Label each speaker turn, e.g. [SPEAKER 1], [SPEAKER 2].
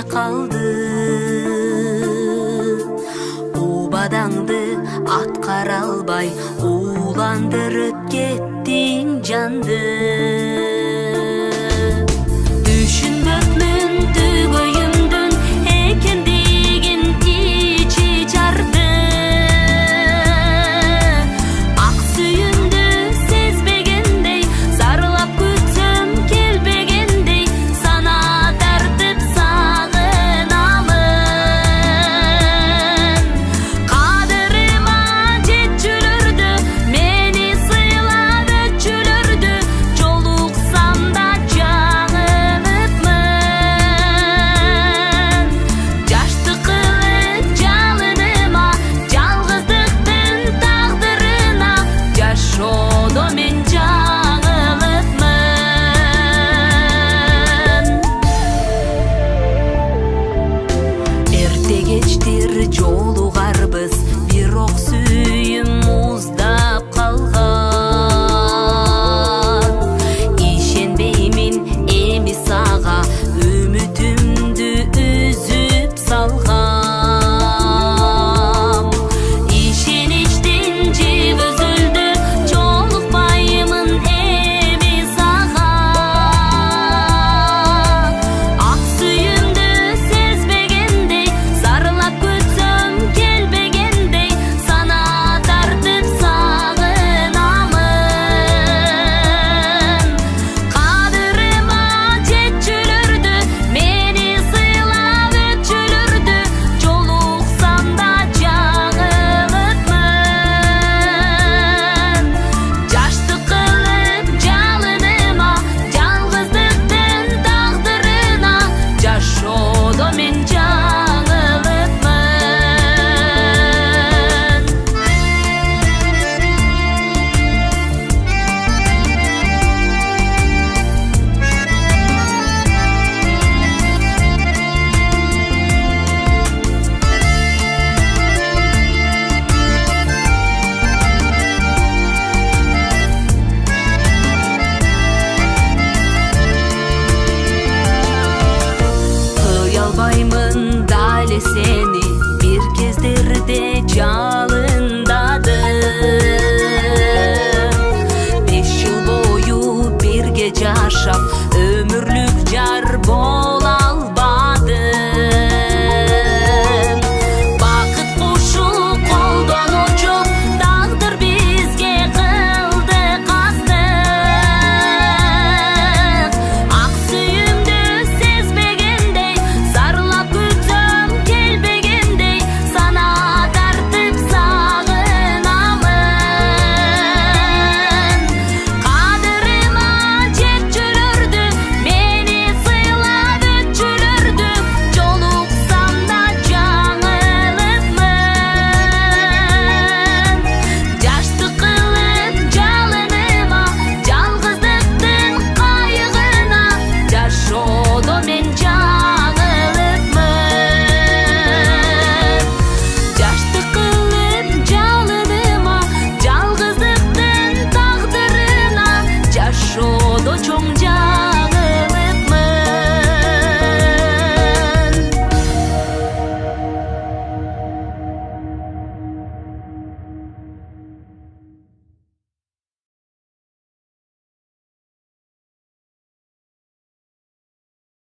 [SPEAKER 1] калды. Убадаңды аткара албай ууландырып кеттиң жанды. Түшүнбөкмүн түгөйүмдүн экендигин ичи жарды. Ак сүйүндү сезбегендей, зарлап күтсөм келбегендей, сана тартып сагынамын. Кадырыма жетчүлөрдү, мени сыйлап өтчүлөрдү, жолуксам да жаңылыпмын. Жашты кылып жалыныма, жалгыздыктын тагдырына, жашоодо мен жаңылыпмын. Эрте кечтир жолугарбыз, бирок сүйүм уздап калган. Ишенбеймин эми сага, үмүтүмдү үзүп салгам. Ишеничтин жип үзүлдү, жолукпаймын эми сага. Ак сүйүмдү сезбегендей, зарлап күтсөм келбегендей, сана тартып сагынамын. Кадырыма жетчүлөрдү, мени сыйлап өтчүлөрдү, жолуксам да жаңылыпмын. Жашты кылып жалыныма, жалгыздыктын тагдырына, жашоодо мен жаңылыпмын. Кыя албаймын дали сени, бир кездерде